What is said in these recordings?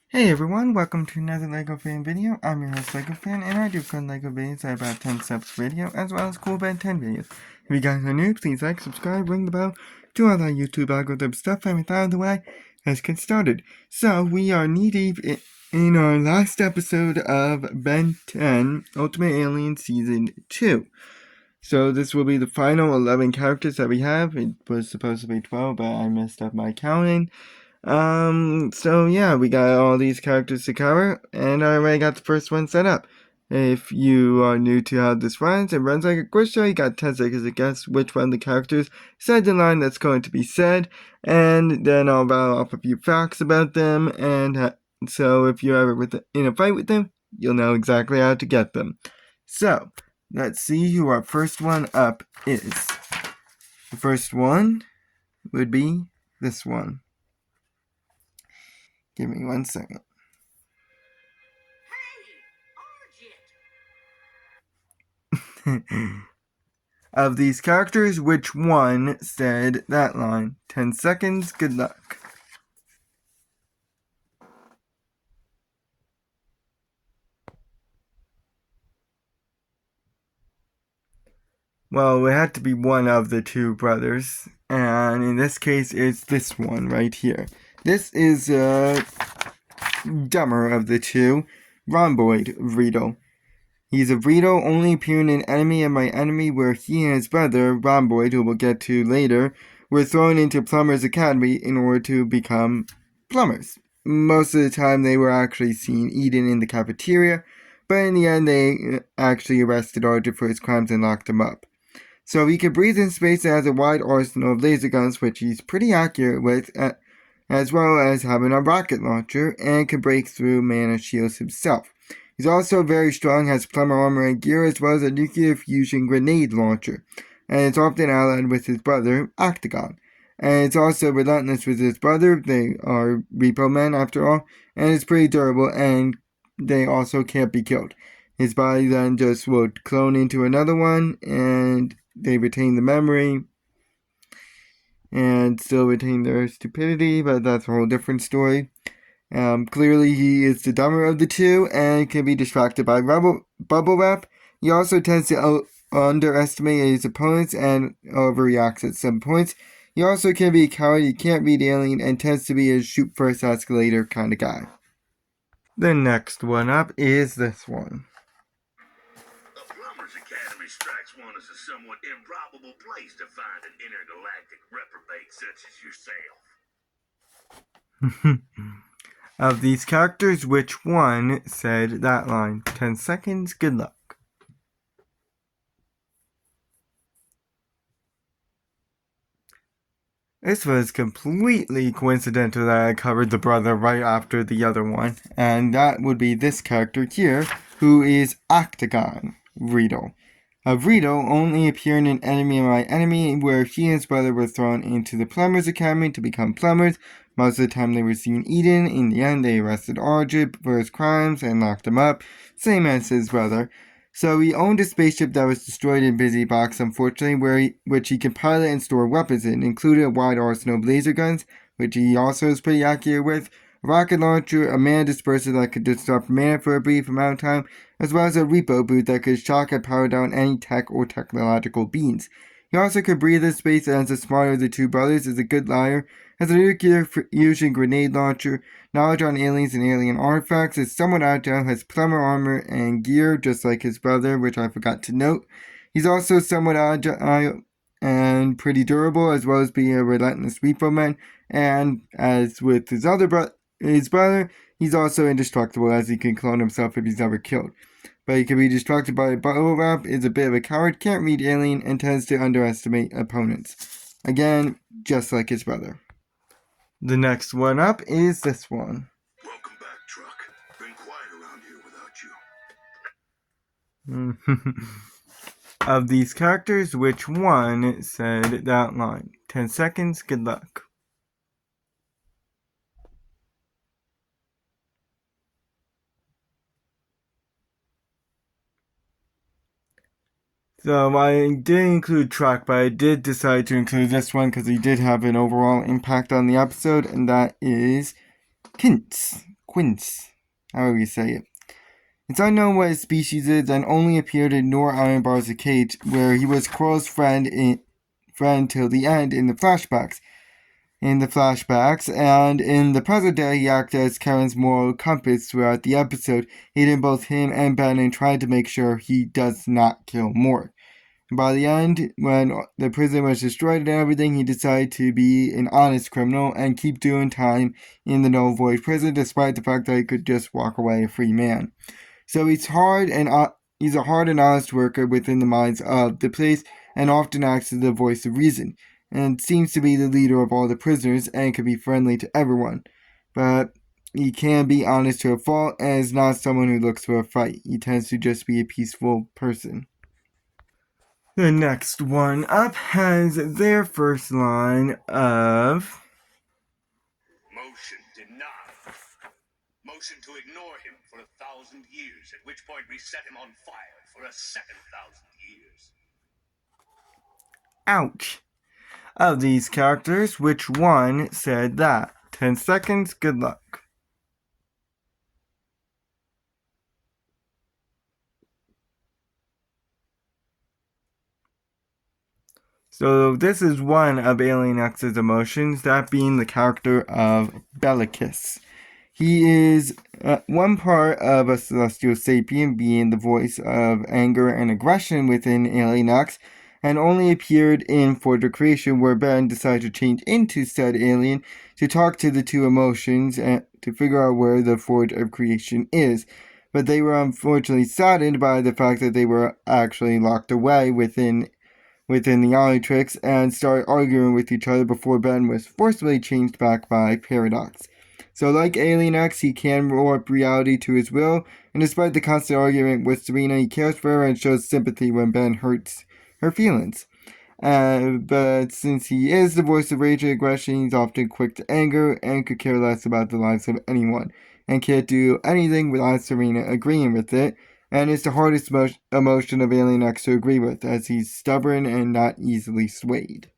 Hey everyone, welcome to another LEGO Fan video. I'm your host LEGO Fan, and I do fun LEGO videos at about 10 steps video, as well as cool Ben 10 videos. If you guys are new, please like, subscribe, ring the bell, do all that YouTube algorithm stuff, and with that out of the way, let's get started. So, we are knee-deep in our last episode of Ben 10 Ultimate Alien Season 2. So this will be the final 11 characters that we have. It was supposed to be 12, but I messed up my counting. So yeah, we got all these characters to cover, and I already got the first one set up. If you are new to how this runs, it runs like a quiz show. You got 10 seconds to guess which one of the characters said the line that's going to be said, and then I'll rattle off a few facts about them, and so if you're ever in a fight with them, you'll know exactly how to get them. So, let's see who our first one up is. The first one would be this one. Give me 1 second. Of these characters, which one said that line? 10 seconds, good luck. Well, it had to be one of the two brothers, and in this case, it's this one right here. This is dumber of the two, Rhomboid Vreedle. He's a Vreedle, only appearing in Enemy of My Enemy, where he and his brother, Rhomboid, who we'll get to later, were thrown into Plumber's Academy in order to become plumbers. Most of the time they were actually seen eating in the cafeteria, but in the end they actually arrested Archer for his crimes and locked him up. So he can breathe in space and has a wide arsenal of laser guns, which he's pretty accurate with, as well as having a rocket launcher, and can break through mana shields himself. He's also very strong, has plumber armor and gear, as well as a nuclear fusion grenade launcher, and it's often allied with his brother, Octagon. And it's also relentless with his brother. They are repo men after all, and it's pretty durable, and they also can't be killed. His body then just will clone into another one, and they retain the memory and still retain their stupidity, but that's a whole different story. Clearly he is the dumber of the two and can be distracted by bubble wrap. He also tends to underestimate his opponents and overreacts at some points. He also can be a coward, he can't read alien, and tends to be a shoot first escalator kind of guy. The next one up is this one. The Plumbers Academy strikes one as a somewhat improbable place to find an intergalactic reprobate such as yourself. Of these characters, which one said that line? 10 seconds, good luck. This was completely coincidental that I covered the brother right after the other one, and that would be this character here, who is Octagon Vreedle. A Vreedle only appearing in Enemy of My Enemy, where he and his brother were thrown into the Plumbers Academy to become plumbers. Most of the time they were seen eaten. In the end, they arrested Archer for his crimes and locked him up, same as his brother. So he owned a spaceship that was destroyed in Busy Box, unfortunately, which he could pilot and store weapons in, including a wide arsenal of laser guns, which he also is pretty accurate with, a rocket launcher, a mana disperser that could disrupt mana for a brief amount of time, as well as a repo boot that could shock and power down any tech or technological beings. He also could breathe in space and, as the smarter of the two brothers, is a good liar, has a nuclear fusion grenade launcher, knowledge on aliens and alien artifacts, is somewhat agile, has plumber armor and gear, just like his brother, which I forgot to note. He's also somewhat agile and pretty durable, as well as being a relentless repo man, and as with his brother, he's also indestructible, as he can clone himself if he's ever killed. But he can be distracted by a bubble wrap, is a bit of a coward, can't read alien, and tends to underestimate opponents. Again, just like his brother. The next one up is this one. Welcome back, Truck. Been quiet around here without you. Of these characters, which one said that line? 10 seconds, good luck. So I did include Truck, but I did decide to include this one because he did have an overall impact on the episode, and that is Quince. Quince, however you say it. It's unknown what his species is and only appeared in Nor Ironbar's cage, where he was Quirrell's friend till the end in the flashbacks. And in the present day, he acted as Karen's moral compass throughout the episode, aiding both him and Ben in trying to make sure he does not kill more. And by the end, when the prison was destroyed and everything, he decided to be an honest criminal and keep doing time in the No Void prison, despite the fact that he could just walk away a free man. So he's a hard and honest worker within the minds of the place, and often acts as the voice of reason, and seems to be the leader of all the prisoners and can be friendly to everyone. But he can be honest to a fault and is not someone who looks for a fight. He tends to just be a peaceful person. The next one up has their first line of Motion denied. Motion to ignore him for 1,000 years, at which point we set him on fire for a second 1,000 years. ouch. Of these characters, which one said that? 10 seconds, good luck. So this is one of Alien X's emotions, that being the character of Bellicus. He is one part of a celestial sapient, being the voice of anger and aggression within Alien X, and only appeared in Forge of Creation, where Ben decided to change into said alien to talk to the two emotions and to figure out where the Forge of Creation is. But they were unfortunately saddened by the fact that they were actually locked away within the Omnitrix and started arguing with each other before Ben was forcibly changed back by Paradox. So like Alien X, he can warp reality to his will, and despite the constant argument with Serena, he cares for her and shows sympathy when Ben hurts her feelings. But since he is the voice of rage and aggression, he's often quick to anger and could care less about the lives of anyone, and can't do anything without Serena agreeing with it, and is the hardest emotion of Alien X to agree with, as he's stubborn and not easily swayed.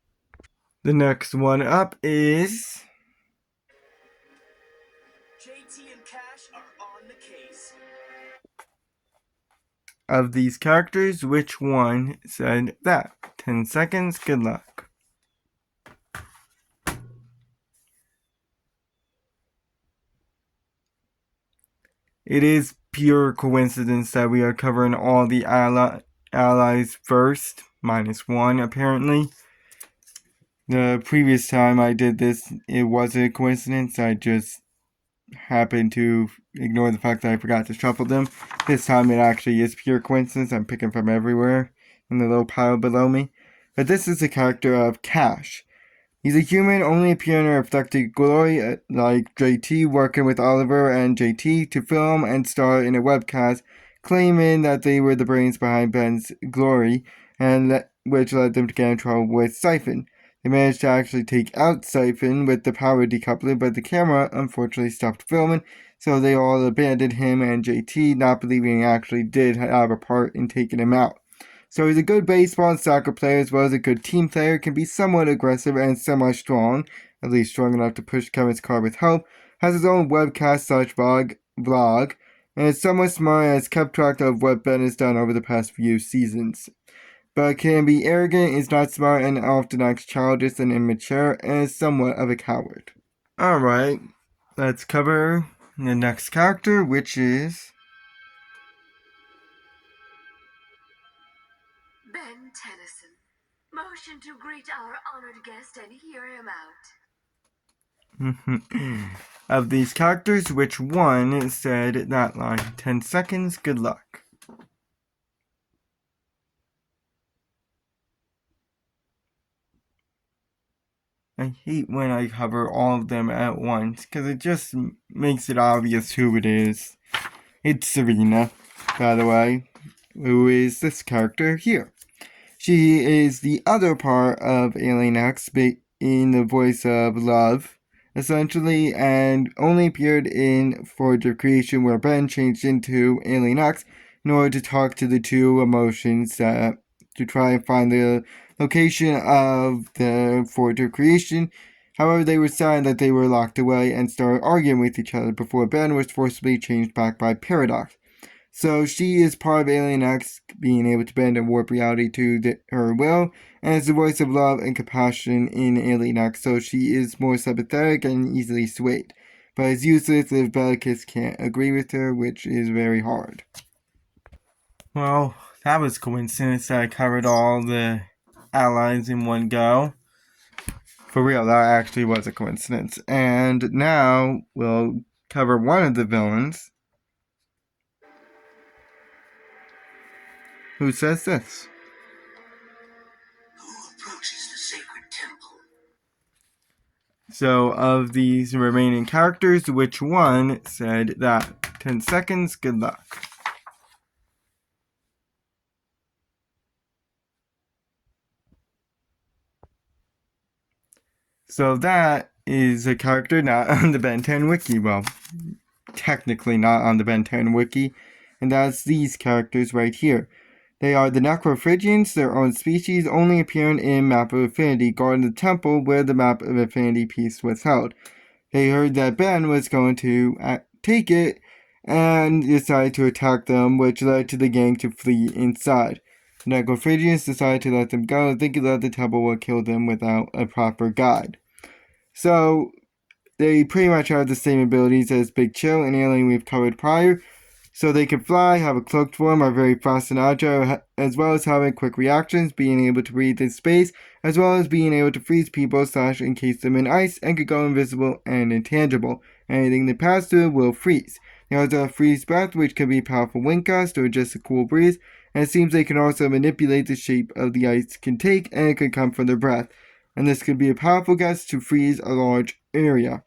The next one up is JT and Cash are on the case. of these characters, which one said that? 10 seconds, good luck. It is pure coincidence that we are covering all the allies first, -1 apparently. The previous time I did this, it wasn't a coincidence. I just happened to ignore the fact that I forgot to shuffle them. This time it actually is pure coincidence. I'm picking from everywhere in the little pile below me. But this is the character of Cash. He's a human, only appearing in reflected glory, like JT, working with Oliver and JT to film and star in a webcast, claiming that they were the brains behind Ben's glory, and which led them to get in trouble with Siphon. They managed to actually take out Siphon with the power decoupler, but the camera unfortunately stopped filming, so they all abandoned him and JT, not believing he actually did have a part in taking him out. So he's a good baseball and soccer player as well as a good team player, can be somewhat aggressive and semi-strong, at least strong enough to push Kevin's car with help, has his own webcast/vlog, and is somewhat smart and has kept track of what Ben has done over the past few seasons. But can be arrogant, is not smart, and often acts childish and immature, and is somewhat of a coward. Alright, let's cover the next character, which is Ben Tennyson. Motion to greet our honored guest and hear him out. Of these characters, which one said that line? 10 seconds, good luck. I hate when I cover all of them at once, because it just makes it obvious who it is. It's Serena, by the way, who is this character here. She is the other part of Alien X, in the voice of Love, essentially, and only appeared in Forge of Creation, where Ben changed into Alien X in order to talk to the two emotions to try and find the location of the Forge of Creation. However, they were sad that they were locked away and started arguing with each other before Ben was forcibly changed back by Paradox. So she is part of Alien X, being able to bend and warp reality to her will, and is the voice of love and compassion in Alien X, so she is more sympathetic and easily swayed. But is useless if Bellicus can't agree with her, which is very hard. Well, that was coincidence that I covered all the allies in one go. For real, that actually was a coincidence. And now we'll cover one of the villains, who says this. Who approaches the sacred temple? So, of these remaining characters, which one said that? 10 seconds, good luck. So that is a character not on the Ben 10 wiki. Well, technically not on the Ben 10 wiki. And that's these characters right here. They are the Necrofriggians, their own species, only appearing in Map of Infinity, guarding the temple where the Map of Infinity piece was held. They heard that Ben was going to take it and decided to attack them, which led to the gang to flee inside. The Necrofriggians decided to let them go, thinking that the temple would kill them without a proper guide. So, they pretty much have the same abilities as Big Chill and Alien we've covered prior. So they can fly, have a cloaked form, are very fast and agile, as well as having quick reactions, being able to breathe in space, as well as being able to freeze people / encase them in ice, and can go invisible and intangible. Anything they pass through will freeze. They also have freeze breath, which can be a powerful wind gust or just a cool breeze, and it seems they can also manipulate the shape of the ice can take, and it can come from their breath. And this could be a powerful gust to freeze a large area.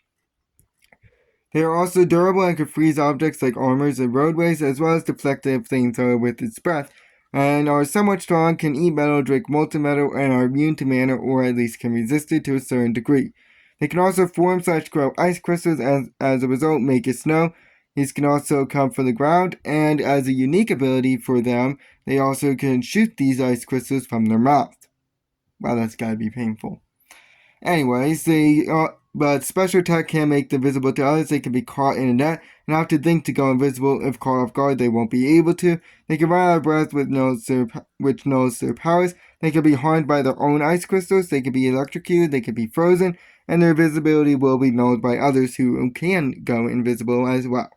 They are also durable and can freeze objects like armors and roadways, as well as deflect a flamethrower with its breath, and are somewhat strong, can eat metal, drink molten metal, and are immune to mana, or at least can resist it to a certain degree. They can also form / grow ice crystals, and as a result make it snow. These can also come from the ground, and as a unique ability for them, they also can shoot these ice crystals from their mouth. Wow, that's gotta be painful. Anyways, but special attack can make them visible to others. They can be caught in a net and have to think to go invisible. If caught off guard, they won't be able to. They can run out of breath which knows their powers. They can be harmed by their own ice crystals. They can be electrocuted. They can be frozen. And their visibility will be known by others who can go invisible as well.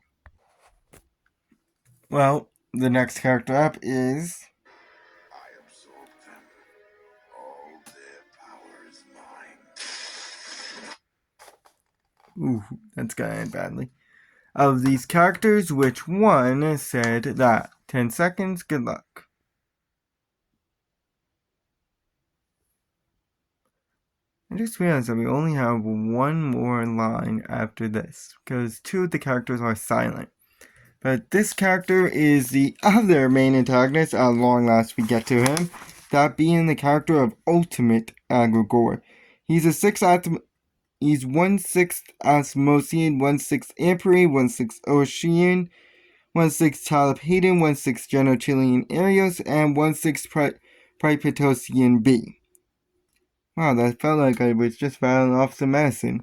Well, the next character up is... I absorb them. All their power is mine. Ooh, that's gonna end badly. Of these characters, which one said that? 10 seconds, good luck. I just realized that we only have one more line after this, because 2 of the characters are silent. But this character is the other main antagonist. At long last we get to him, that being the character of Ultimate Aggregor. He's a 6th He's 1/6 Asmosian, 1/6 Ampere, 1/6 Ocean, 1/6 Talapadan, 1/6 Genochilian Arios, and 1/6 Pripetosian B. Wow, that felt like I was just battling off some medicine.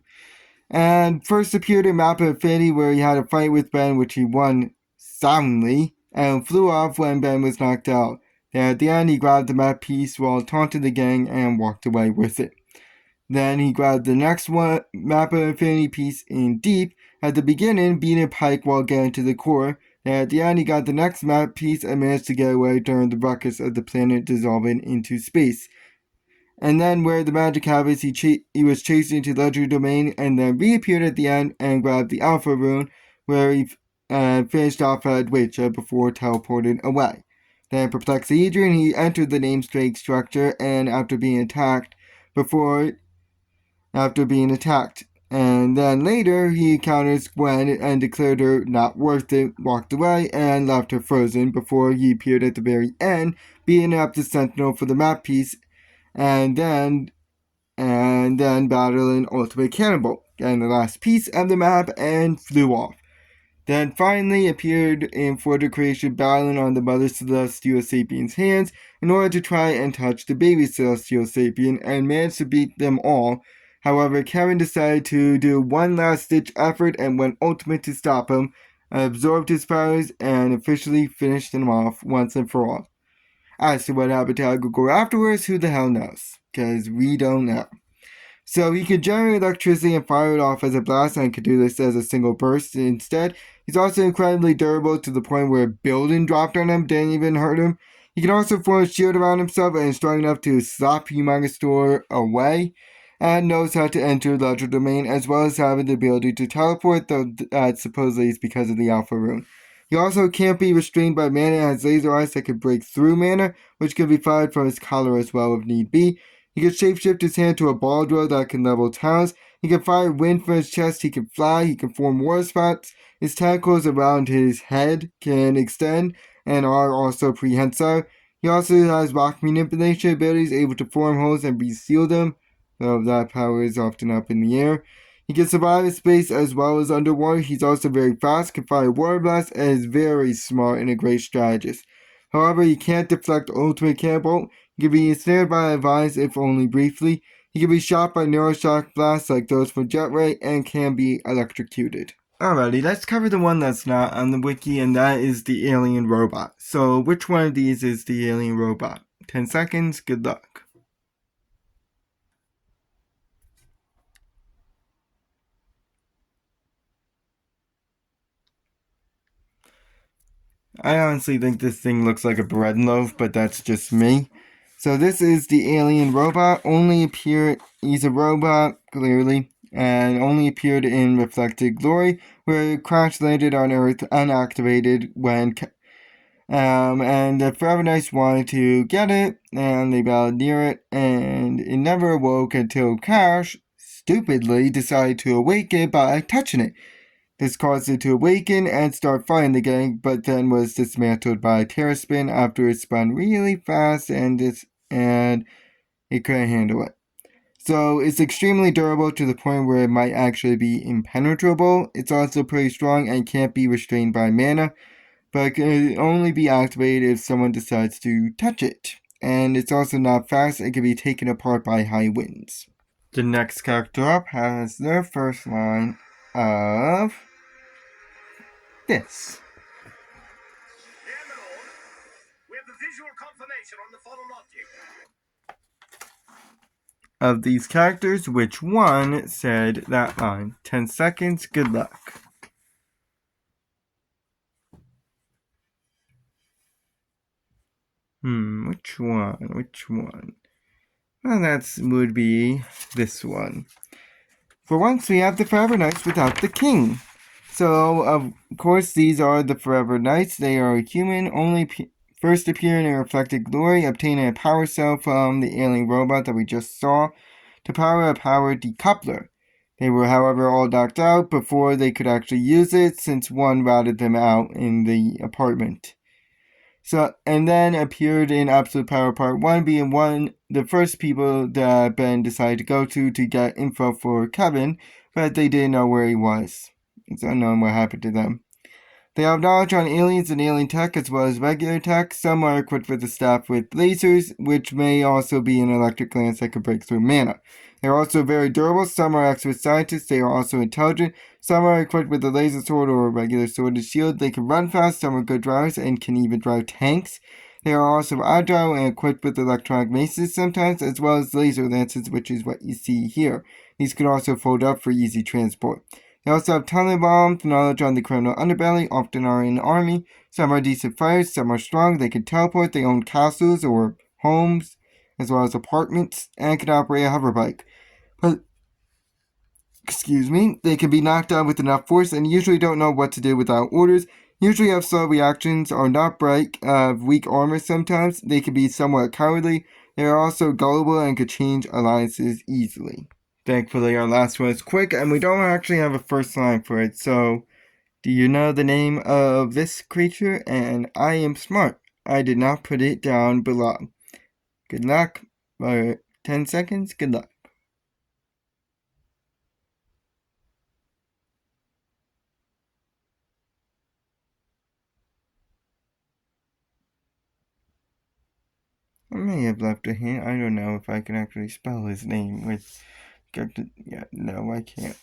And first appeared in Map of Infinity, where he had a fight with Ben, which he won soundly, and flew off when Ben was knocked out. Then at the end, he grabbed the map piece while taunting the gang and walked away with it. Then he grabbed the next one, Map of Infinity piece in Deep, at the beginning beating Pike while getting to the core. Then at the end he got the next map piece and managed to get away during the ruckus of the planet dissolving into space. And then where the magic happens, he was chasing into Ledger Domain and then reappeared at the end and grabbed the Alpha Rune, where he finished off at Witcher before teleporting away. Then Perplexedrian, he entered the namesake structure and after being attacked, and then later he encounters Gwen and declared her not worth it, walked away, and left her frozen before he appeared at the very end, beating up the Sentinel for the map piece, and then battling Ultimate Cannibal, getting the last piece of the map and flew off. Then finally appeared in Further Creation, battling on the Mother Celestial Sapien's hands in order to try and touch the baby Celestial Sapien, and managed to beat them all. However, Kevin decided to do one last-ditch effort and went ultimate to stop him, absorbed his powers, and officially finished him off once and for all. As to what happened to Aggregor afterwards, who the hell knows? Because we don't know. So he could generate electricity and fire it off as a blast, and could do this as a single burst instead. He's also incredibly durable to the point where a building dropped on him didn't even hurt him. He can also form a shield around himself and is strong enough to slap Humongous Door away, and knows how to enter the Electro Domain, as well as having the ability to teleport, though supposedly it's because of the Alpha Rune. He also can't be restrained by mana and has laser eyes that can break through mana, which can be fired from his collar as well if need be. He can shapeshift his hand to a ball drill that can level towns. He can fire wind from his chest. He can fly. He can form war spots. His tentacles around his head can extend and are also prehensile. He also has rock manipulation abilities, able to form holes and reseal them, though that power is often up in the air. He can survive in space as well as underwater. He's also very fast, can fire water blasts, and is very smart and a great strategist. However, he can't deflect ultimate cannonbolt. He can be ensnared by a vines if only briefly. He can be shot by neuroshock blasts like those from Jet Ray and can be electrocuted. Alrighty, let's cover the one that's not on the wiki, and that is the alien robot. So which one of these is the alien robot? 10 seconds, good luck. I honestly think this thing looks like a bread loaf, but that's just me. So this is the alien robot. He's a robot, clearly, and only appeared in Reflected Glory, where it crash landed on Earth unactivated when and the Forever Knights wanted to get it, and they battled near it, and it never awoke until Cash stupidly decided to awaken it by touching it. This caused it to awaken and start fighting the gang, but then was dismantled by Terra Spin after it spun really fast and it couldn't handle it. So it's extremely durable to the point where it might actually be impenetrable. It's also pretty strong and can't be restrained by mana, but it can only be activated if someone decides to touch it. And it's also not fast, it can be taken apart by high winds. The next character up has their first line of this. Yeah, my lord. We have the visual confirmation on the fallen object. Of these characters, which one said that line? 10 seconds, good luck. Which one? Well, that would be this one. For once, we have the Forever Knights without the king. So, of course, these are the Forever Knights. They are human, only first appearing in Reflected Glory, obtaining a power cell from the alien robot that we just saw to power a power decoupler. They were, however, all knocked out before they could actually use it, since one routed them out in the apartment. So, and then appeared in Absolute Power Part 1, being the first people that Ben decided to go to get info for Kevin, but they didn't know where he was. It's unknown what happened to them. They have knowledge on aliens and alien tech as well as regular tech. Some are equipped with a staff with lasers, which may also be an electric lance that can break through mana. They are also very durable. Some are expert scientists. They are also intelligent. Some are equipped with a laser sword or a regular sword and shield. They can run fast. Some are good drivers and can even drive tanks. They are also agile and equipped with electronic maces sometimes, as well as laser lances, which is what you see here. These can also fold up for easy transport. They also have tunneling bombs, knowledge on the criminal underbelly, often are in the army. Some are decent fighters, some are strong, they can teleport, they own castles or homes, as well as apartments, and can operate a hoverbike. But, they can be knocked down with enough force and usually don't know what to do without orders, usually have slow reactions, are not bright, have weak armor sometimes, they can be somewhat cowardly, they are also gullible and could change alliances easily. Thankfully, our last one is quick, and we don't actually have a first line for it, so do you know the name of this creature? And I am smart. I did not put it down below. Good luck. 10 seconds, good luck. I may have left a hint. I don't know if I can actually spell his name with Yeah, no, I can't.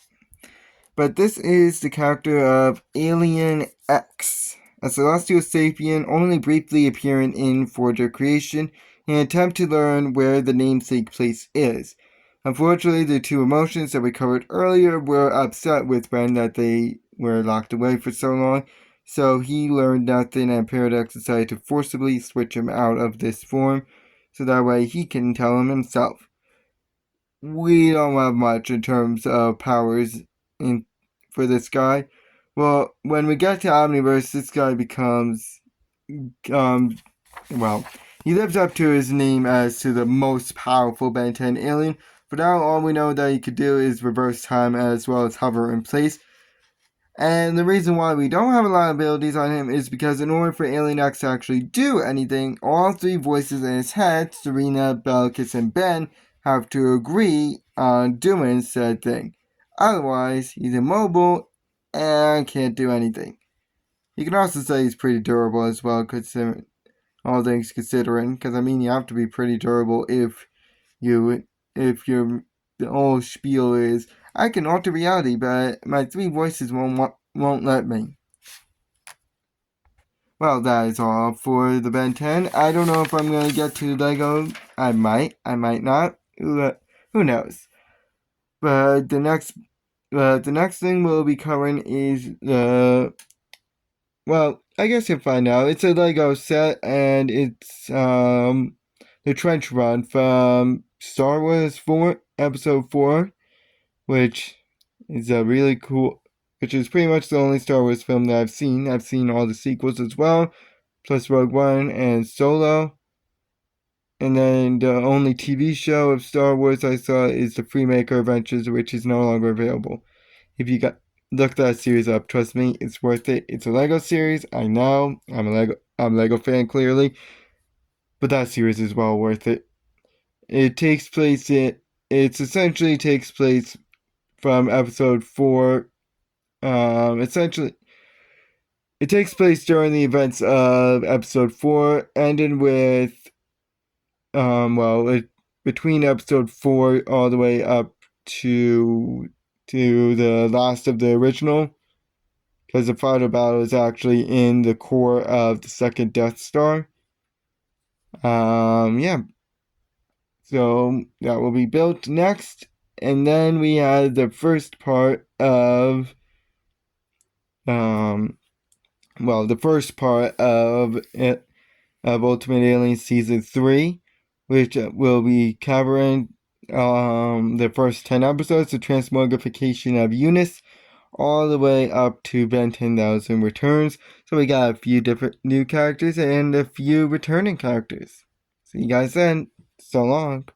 But this is the character of Alien X, a celestial sapien only briefly appearing in Forger Creation in an attempt to learn where the namesake place is. Unfortunately, the two emotions that we covered earlier were upset with Ben that they were locked away for so long, so he learned nothing and Paradox decided to forcibly switch him out of this form, so that way he can tell him himself. We don't have much in terms of powers for this guy. Well, when we get to Omniverse, this guy becomes, well, he lives up to his name as to the most powerful Ben 10 alien. For now, all we know that he could do is reverse time as well as hover in place. And the reason why we don't have a lot of abilities on him is because in order for Alien X to actually do anything, all three voices in his head, Serena, Bellicus, and Ben, have to agree on doing said thing. Otherwise, he's immobile and can't do anything. You can also say he's pretty durable as well, considering all things considering, because I mean you have to be pretty durable if your the whole spiel is I can alter reality, but my three voices won't let me. Well, that is all for the Ben 10. I don't know if I'm going to get to Lego. I might not. Who knows? But the next thing we'll be covering is well, I guess you'll find out. It's a Lego set, and it's the Trench Run from Star Wars 4, Episode 4, which is a really cool, which is pretty much the only Star Wars film that I've seen. I've seen all the sequels as well, plus Rogue One and Solo. And then the only TV show of Star Wars I saw is the Freemaker Adventures, which is no longer available. If you look that series up, trust me, it's worth it. It's a Lego series, I know. I'm a Lego fan clearly, but that series is well worth it. It essentially takes place from episode 4. Essentially, it takes place during the events of episode 4, ending with, between episode 4 all the way up to the last of the original, because the final battle is actually in the core of the second Death Star. Yeah. So that will be built next. And then we had the first part of the first part of Ultimate Alien Season 3, which will be covering the first 10 episodes, the transmogrification of Eunice, all the way up to Ben 10,000 returns. So we got a few different new characters and a few returning characters. See you guys then. So long.